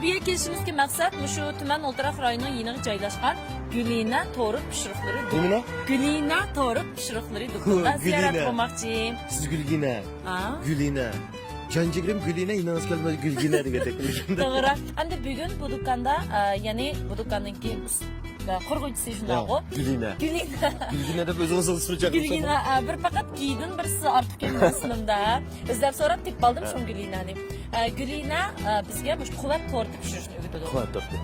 Buraya kelishimizga maqsad shu tuman Oltiariq rayonining yeniga joylashgan Gulina to'riq pishiriqlari. Gulina? Gulina to'riq pishiriqlari do'konida ziyorat qilmoqchi. Siz Gulgina. Ha? Gulina. Canjigrim Gulina inanız kalmadı Gulgina diye tekrar. To'g'ri. Endi bugun bu do'konda, ya'ni bu do'konninki qurg'uvchisi shunaqo. Gulina. Gulina. Gulgina deb o'zingizga so'rayapsiz. Gulina bir faqat keydin birisi ortib kelgan ismimda. Izlab so'rab topib oldim shu Gulinani. Gulina bizga mush quvvat to'rti pishirishni o'rgatadi. Quvvat torti.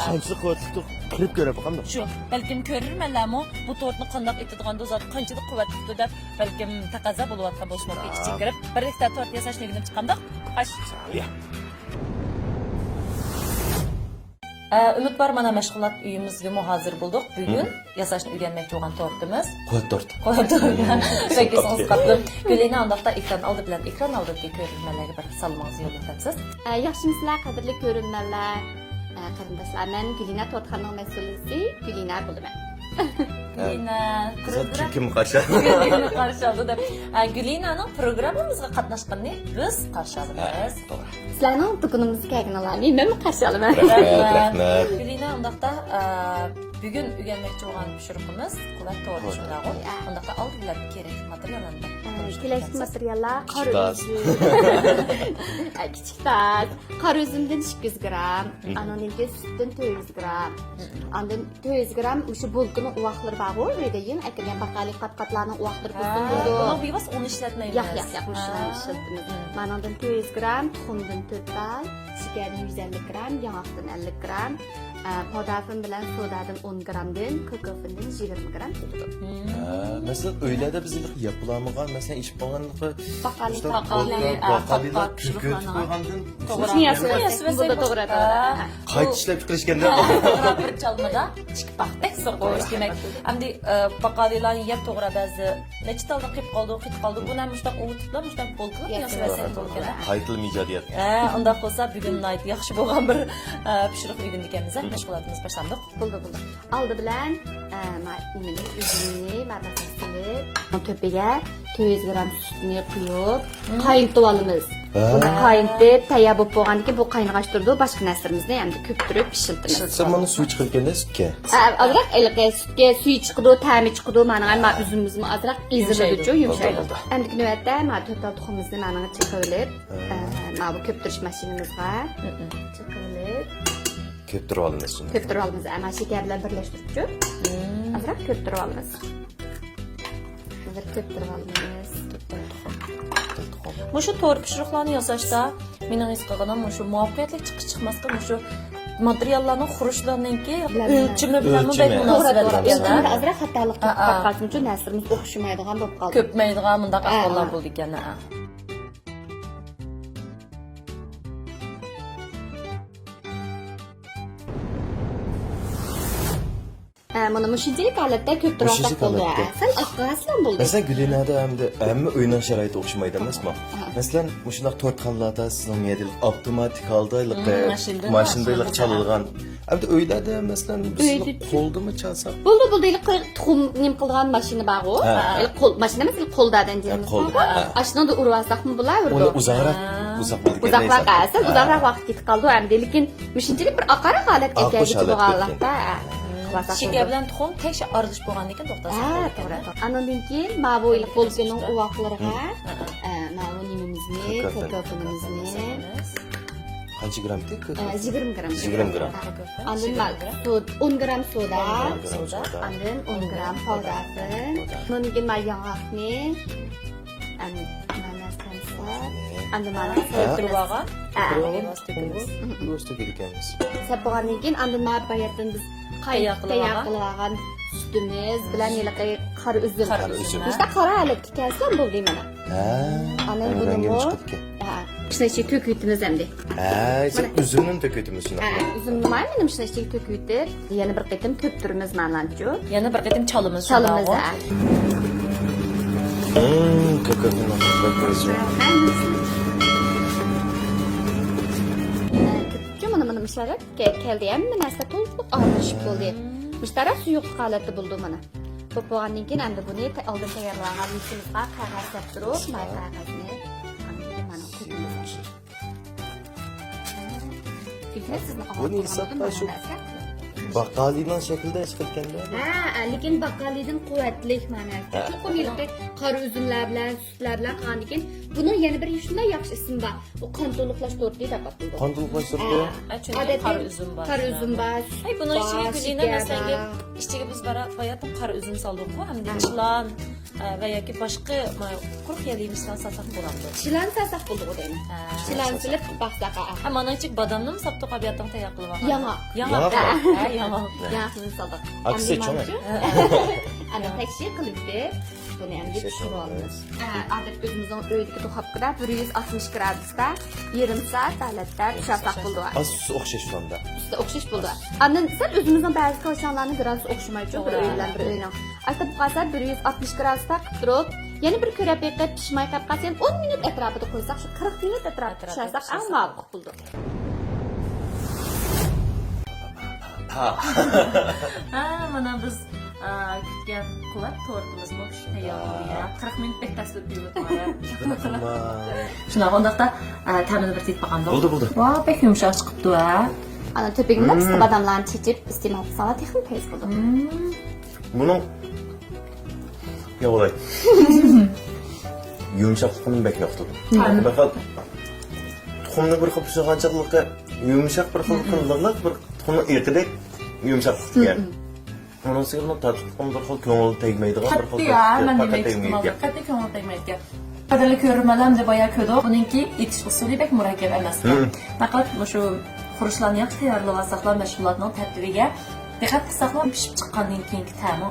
Qancha quvvatli qilib ko'rib bakamda. Shu, balkim ko'rurmanlarmi, bu tortni qandoq etadigan zot qanchalik quvvatli deb balkim taqozo bo'layotgan bo'lishi mumkin. Ichiga kirib, bir ikkita tort yasashni o'rganib chiqqandoq. Qash. Umid bor, mana mashg'ulot uyimizga hozir bo'ldik. Bugun yasashni o'rganmoqchi bo'lgan tortimiz. Quvvat torti. Quvvat torti. Sakkizinchi qatlam. Gulina undaqda ekran oldi bilan ekran oldidagi ko'rganlarga bir salmoqni yo'llatasiz. Yaxshimisilar, qadrli ko'rganlar, qarindoshlar. Men Gulina tortxonaning mas'ulisi Gulina bo'laman. Gulina Kim qarshi? qarshi oldi deb. Gulinaning programmamizga qatnashganini biz qarshi olamiz. Sizlarning do'konimizga kelganlarni men qarshi olaman. Rahmat. Gulina undaqda bugun o'rganmoqchi bo'lgan pishiriqimiz quvvat to'g'ri shunday. Undaqda oldi bilan kerak materiallarni. Kerakli materiallar qora uzum. Kichik tas, qora uzumdan 200 gram, anonimga sutdan 400 gram. Andan 400 gram o'sha bulkini uvoqlari bor, deyin, aytgan baqali qat-qatlarning uvoqlari bo'lsin bo'ldi. Buni bevas uni ishlatmaymiz. Yo'q, o'shani ishlatmaymiz. Manandan 400 gram, tuxumdan 4 tal, shikardan 150 gram, yong'oqdan 50 gram, podafin bilan sodadan 10 gramdan, kokofindan 20 gram ketadi. Mesela öyle de bizlik yapılamıgan mesela iş bağlanlıkı Baqali kükürt koygandan Shuni yasayapsiz, bu da to'g'ri. qayt ishlab chiqarishganda bir chalmada chiqib baxtek qo'yish demak. Hamda baqalilarni yeb to'g'ri ba'zi necha talda qilib qoldi. Buni mushtaq o'tiblar, mushtaq bo'lib yasasak bo'lgan. qaytilmayacak iyadiyat. Unda bo'lsa bugun night yaxshi bo'lgan bir pishiriq o'rgandik ekanmiz. Mashg'ulotimiz boshlandik. Bo'ldi. Oldi bilan nimani uzumni maraqasini to'piga 200 gram sutni quyib, qayintib olamiz. Buni qayintib, tayyor bo'lib bo'lgandan keyin bu qaynagach turdi, boshqa narsalarimizni endi ko'ptirib pishirtamiz. Sen bana suyu chiqarganda sutga. Azroq ilqi sutga suv chiqdi, ta'mi chiqdi, mana uzumimizni azroq eziladi-ku, yumshaydi. Endi navbatda mana to'rtta tuxumimizni mana chiqarib, mana bu ko'ptirish mashinamizga chiqarib Köptürüp alınız şunu. ko'ptirib olamiz. Ama shakar bilan birlashtirib-ku. Azroq ko'ptirib olamiz. Ko'ptirib olamiz. Mushu to'rt pishiriqlarni yasashda mening his qilganim mushu muvaffaqiyatli chiqish chiqmasga mushu materiallarning xurishlarininki o'lchimi bilan munosabat O'lchimda azroq xatolik qilib uchun nasrimiz o'xshamaydigan bo'lib qoldi. ko'pmaydigan bundaq ahvollar bo'ldi ekan. Mana mushunchalik holatda ko'ptirib olsak bo'ldi. Sen aqlaslan bo'ldi. Mesela Gülina'da hem de oynan şeraiti okşumaydı mesela. Mesela bu şundak tortkanlarda sizin yedilik otomatik aldaylık, maşindaylık çalılgan. Hem de öyle de mesela biz kolda mı çalsak? Bo'ldi. Tuxum nim qilgan mashina bor. Qo'l mashina emas, qo'ldadan deymiz. Ashnada urib olsakmi bo'laverdi. Onu uzakrak uzoqroq qilsa, uzoqroq vaqt ketib qoldi. Endi lekin mushunchalik bir oqara holatga keldi bo'lganlarda. Shakar bilan tuxum tekshir arzish bo'lgan ekan to'xtasa. To'g'ri. Andan keyin mana bu qo'lganing uvoqlariga mana bu nimamizni, kokofinimizni Kaç gram tek? 20 gram. 20 gram. Andan 10 gram soda, andan 10 gram podafin. Bundan keyin mana yong'oqni, mana samsak, andan mana Ko'ptirib olgan. Dostu gelikeimiz. Sabog'andan keyin andan mana bayatdan biz tayyor qilgan sutimiz bilan yiliqi qora uzum. Bizda qora holatga kelsa bo'ldi mana. Ana buni ishni ichiga to'kuytimiz endi. Sen üzümün tökütümüz şuna. Uzumni mana ishni ichiga to'kuytib, yana bir qitim ko'ptirimiz mananchu. Yana bir qatim chalimiz. Kakafını bakıyoruz. Mana mishlarga keldi ham narsa to'liq aralashib bo'ldi. Mishlarga suyuq holati bo'ldi mana. Ko'p bo'lgandan keyin endi buni oldin tayyorlangan misimizga qog'oz surib, mana qog'ozni mana Bizne sizni Bunu hesapla şu bakkalidan şekilde çıkırkende. lekin baqqallikdan quvvatlik ma'noda. Ko'pincha qora uzumlar bilan, sutlar bilan qanikin. Buning yana bir shunday yaxshi ismi bor. U qon to'liqlash torti deb ataladi. Qandıllaştırdı. Çünkü kara üzüm var. Qora uzum bor. Ay bunun içine gülüne mesela içine biz bara bayatım kara üzüm saldık bu hem de çılan veya ki başka kuruk yediğimizden sasak bulandı. Chilan sasak bo'ldi u deyman. Chilan silib baxsaqa. Hem ana içik badamını mı saptık abiyatın tayaklı var? Yamak. Yamak. Yamak. Ha yamak. Yaxshini soldik. Aksi cho'mak. Ana tekshir qilibdi. Buni ham deb tushirib olamiz. Adab o'zimizning uydagi duxovkada 160 gradusda yarim soat holatda pishirsak bo'ldi. Az o'xshash shunda. Usta o'xshash bo'ldi. Andan sal o'zimizning ba'zi ko'chanlarning gradus o'xshamaydi, bir uydan bir uydan. Asta bu qasar 160 gradusda qilib turib, yana bir ko'rab yiqib pishmay qolib qolsa ham 10 minut atrofida qo'ysak, shu 40 minut atrofida pishirsak eng ma'qul bo'ldi. Ha mana biz kütken kulak tortumuz bu tayyor ya. 40 minut bektasib yuribdi. Şuna ondaqda ta'mini bir tiyib baqanda. Bo'ldi. Va, pek yumshoq chiqibdi ha. Ana to'pigimda pista badamlarni chechib iste'mol qilsalar texnik tez bo'ldi. Bunun ya olay. Yumshoqligini bek yoqtirdim. Faqat tuxumni bir xil pishirganchilikka yumshoq bir xil qilliqlik bir tuxumni iqidek yumshoqlik degan. Onun sırrını tatlıktan bir xil ko'ngil tegmaydigan bir xil faqat tegmaydi. Qattiq ko'ngil tegmaydi. Qadrli ko'rmalar deb boya ko'rdi. Buningki etish usuli bek murakkab emas. Faqat shu xurishlarni yaxshi tayyorlab olsaqlar mashg'ulotning tartibiga diqqat qilsaqlar pishib chiqqandan keyingi ta'mi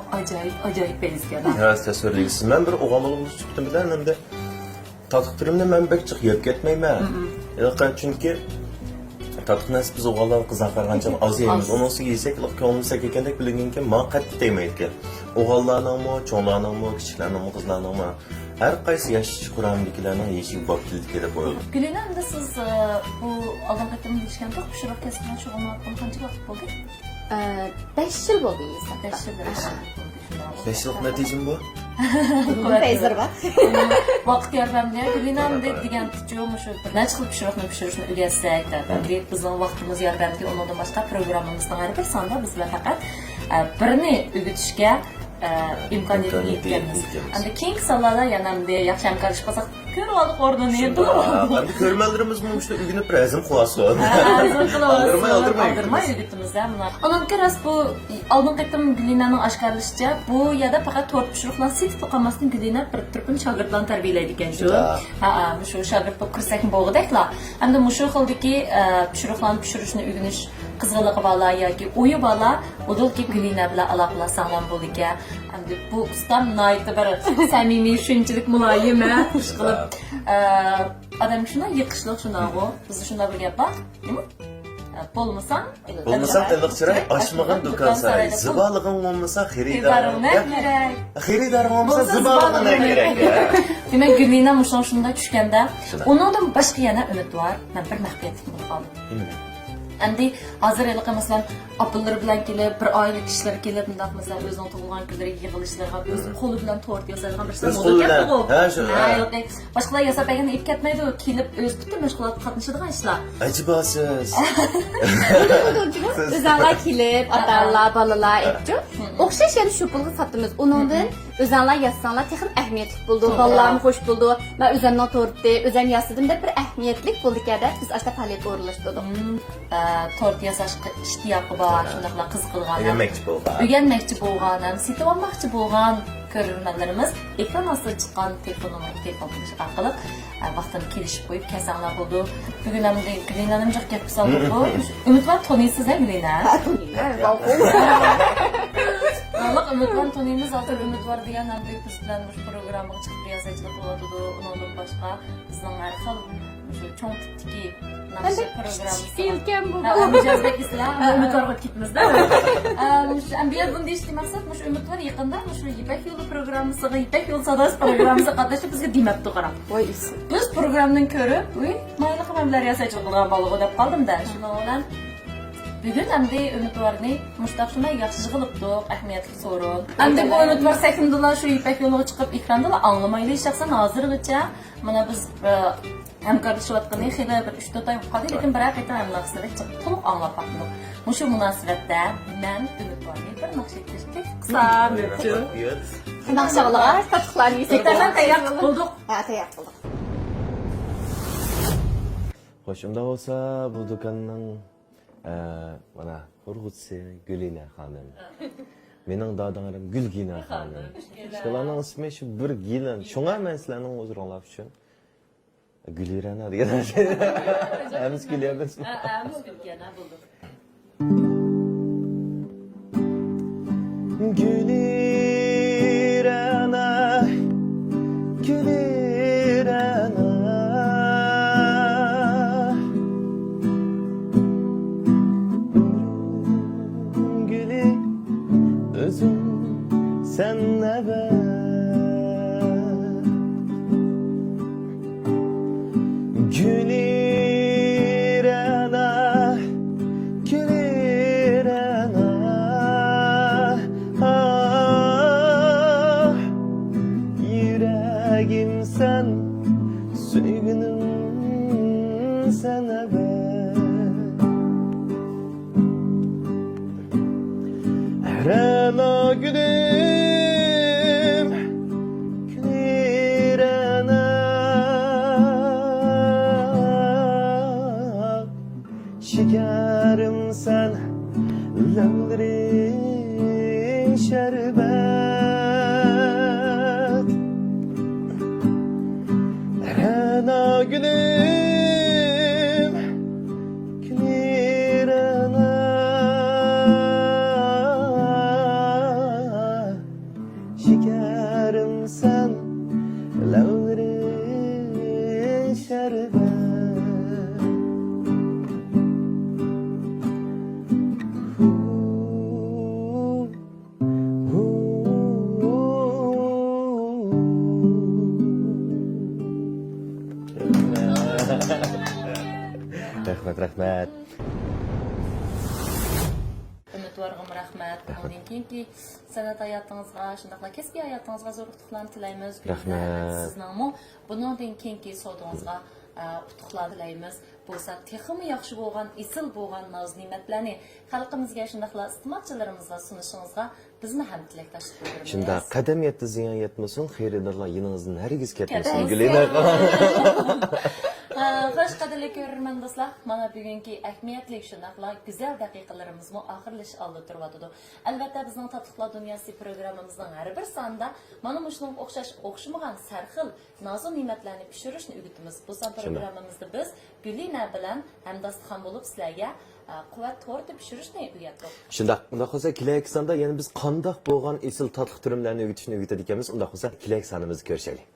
ajoyib bezgan. Ha, tasvirlaysiz. Men bir o'g'limni chiqdim bilan endi tatlıklarımni men bek chiq yeb ketmayman. Yo'q, chunki tatlıkni biz o'g'illar qiziqargancha az yeymiz. Onun ustiga yesak, ko'nglim sekekendek bilinganki, men qattiq tegmaydi. O'g'illarningmi, cho'nglarningmi, kichiklarningmi, qizlarningmi her qaysi yosh quramliklarning yeshiga bop keldi deb o'yladim. Gülünemde siz bu aldığım katımı ilişken çok pişirip kesmen şu onlardan kaç vakit oldu? 5 yil bo'ldi esa. 5 yıl. 5 yillik natijam bu. Peyzir bor. Vaqt yordamida Gülünemde degan tutuyormuş. Ne çıkıp pişirishni o'rgatsak, bizning vaqtimiz yordamida ondan boshqa programmamizning har bir sonda biz bilan faqat birini o'rgatishga imkoniyatni yetganmiz. Endi keyingi sonlarda yana yaxshi hamkorlik qilsak, ko'rib oldik o'rnini endi. Endi ko'rmalarimiz shu uyg'unib razm qilasin. Aldırmay o'rgatimizda bular. Ondan keras bu oldin qaytim Gülinaning oshkorlashicha, bu yerda faqat to'rt pishiriqlar setib qolmasdan Gülina bir turpin shogirdlarni tarbiyalaydi ekan shu. Shu shogird bo'lib kirsak bo'g'idaklar. Endi shu xildagi pishiriqlarni pishirishni o'rganish qizg'inligi bola yoki o'yi bola o'dilki Gülina bilan aloqalar sog'lom bo'ldi. Endi bu ustam naytda bir samimiy shunchalik muloyim ish qilib adam shuna yiqishliq shunaqa biz shunda bir gap bor bo'lmasam iliq chiroy ochmagan do'kon saroy zibolig'ing bo'lmasa xaridoring kerak xaridoring bo'lmasa zibolig'ing kerak demak Gülina shunda tushganda undan boshqa yana umid bor men bir maxfiyatlik bo'lib qoldim endi hozir masalan opillar bilan kelib bir oila kishilar kelib bundoq masalan o'zining tug'ilgan kunlariga yig'ilishlarga o'z qo'li bilan tort yasaydigan bir boshqalar yasab berganda ip ketmaydi kelib o'z butun mashg'ulotga qatnashadigan ishlar ajibasiz o'zanlar kelib otalar bolalar aytdi o'xshash yana shu pulga sotamiz undan o'zanlar yazsanlar texnik ahamiyatli bo'ldi bolalarni xush bo'ldi men o'zimning tortni o'zim yasadim deb bir ahamiyatli bo'ldikada biz asta faoliyat o'rinlashtirdik tort yasashga ishtiyoqi bor shunaqalar qiziqilgan o'rganmoqchi bo'lgan setib olmoqchi bo'lgan ko'rganlarimiz ekran ostida chiqqan telefon qilish orqali vaqtini kelishib qo'yib kasanlar bo'ldi bugun ham Gülinaning jo'q gap soldik bu umidvor taniysiz Gülina Alloh umidvor taniymiz hozir umidvor degan ham biz bilan bu programmaga chiqib yozuvchilik qiladi undan boshqa bizning har xil shu cho'ng tipdagi naqshi programmasi bu mijozbek islam umidvor qilib ketmizda ambiya bunday ishni maqsad shu umidvor yaqinda shu Ipak yo'li programmasiga Ipak yo'l savdosi programmasiga qatnashib bizga demabdi qarab biz programmadan ko'rib mayli qilmalar yasaychilik qilgan bolaga deb qoldim-da shuni bilan Bugün əmdi ümidvarını müştaqşına yaxşı qılıbdıq, əhəmiyyətli sorun. Əmdi bu ümidvar səkimdələr şu ipək yoluğa çıxıb ekrandalar anlamaylı şəxsən hazırlıqca mana biz həmkarlaşıyatqanı xeyli bir 3-4 ay qaldı, lakin bir həqiqətən əmlaqsızlıq çıxıb to'liq anlapaqdıq. Muşu münasibətdə mən ümidvarını bir naqşetləşdik. Qısa mövzu. Naqşalar, tatlıqlar yesek. Tekrar tayyor bulduk. Ha, tayyor bulduk. Xo'sh, unda bo'lsa bu do'konning mana Hurg'utsi Gulina xonim. Mening dadanglarim Gulgina xonim. Shularning ismi shu bir gilin. Shunga men sizlarning o'zinglar uchun Gulirana degan narsa. Hamiz kulyapmizmi? Hamiz kulgana bulduk. Gulirana, Gulirana. Özüm senle ben Gülirana, Gülirana ah, yüreğim sen, sürgünüm sana ben Rana gülüm, gülirana şekerim sen, lavlerin şerbet Rana gülüm, gülirana şekerim sen, lavlerin şerbet Rahmet. Ümidvarım rahmat. Ondan keyinki sanat hayatınızga, şundaqla kesbi hayatınızga zo'r utuqlarni tilaymiz. Rahmat. Sizningmi bundan keyinki savdongizga utuqlar tilaymiz. Bo'lsa, texmi yaxshi bo'lgan, isil bo'lgan noz-ne'matlarni xalqimizga shundaqla iste'molchilarimizga sunishingizga bizni ham tilakdoshlik bildiramiz. Shunda qadam yetdi ziyon yetmasin, xeyridarlar yiningizdan hargiz ketmasin. Gulina. Xo'sh, qadrli ko'rarman do'stlar, mana bugungi ahamiyatli shundaqla go'zal daqiqalarimizmi oxirlash oldi turyotdi. Albatta bizning Tatliqlar dunyosi programmamizning har bir sonida mana shunga o'xshamagan sarxil noz-ne'matlarni pishirishni o'rgatamiz. Bu son programmamizda biz Gulina bilan hamdastxon bo'lib sizlarga quvvat torti pishirishni o'rgatdik. Shunda bo'lsa kelajak sonda yana biz qandoq bo'lgan esil tatliq turimlarni o'rgatishni o'rgatar ekanmiz. Unda bo'lsa kelajak sonimizni ko'rishaylik.